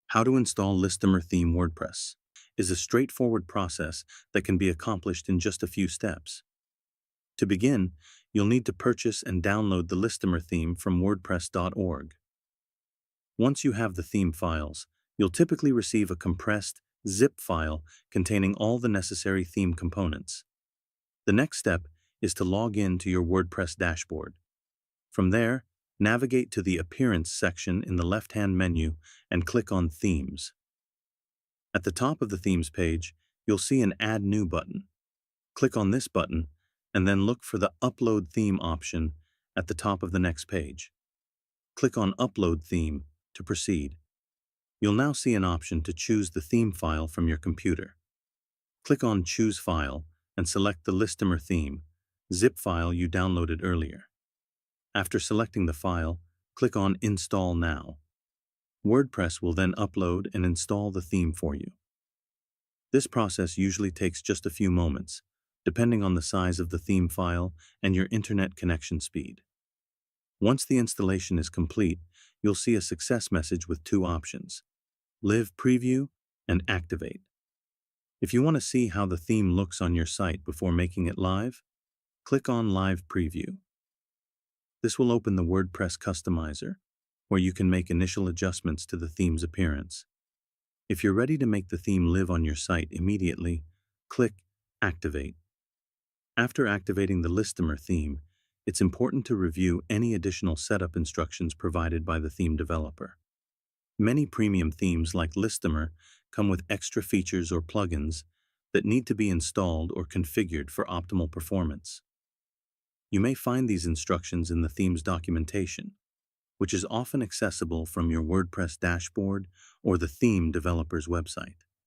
How to install Listdomer Theme WordPress is a straightforward process that can be accomplished in just a few steps. To begin, you'll need to purchase and download the Listdomer theme from WordPress.org. Once you have the theme files, you'll typically receive a compressed zip file containing all the necessary theme components. The next step is to log in to your WordPress dashboard. From there, navigate to the Appearance section in the left-hand menu and click on Themes. At the top of the Themes page, you'll see an Add New button. Click on this button and then look for the Upload Theme option at the top of the next page. Click on Upload Theme to proceed. You'll now see an option to choose the theme file from your computer. Click on Choose File and select the Listdomer theme, zip file you downloaded earlier. After selecting the file, click on Install Now. WordPress will then upload and install the theme for you. This process usually takes just a few moments, depending on the size of the theme file and your internet connection speed. Once the installation is complete, you'll see a success message with two options: Live Preview and Activate. If you want to see how the theme looks on your site before making it live, click on Live Preview. This will open the WordPress Customizer, where you can make initial adjustments to the theme's appearance. If you're ready to make the theme live on your site immediately, click Activate. After activating the Listdomer theme, it's important to review any additional setup instructions provided by the theme developer. Many premium themes like Listdomer come with extra features or plugins that need to be installed or configured for optimal performance. You may find these instructions in the theme's documentation, which is often accessible from your WordPress dashboard or the theme developer's website.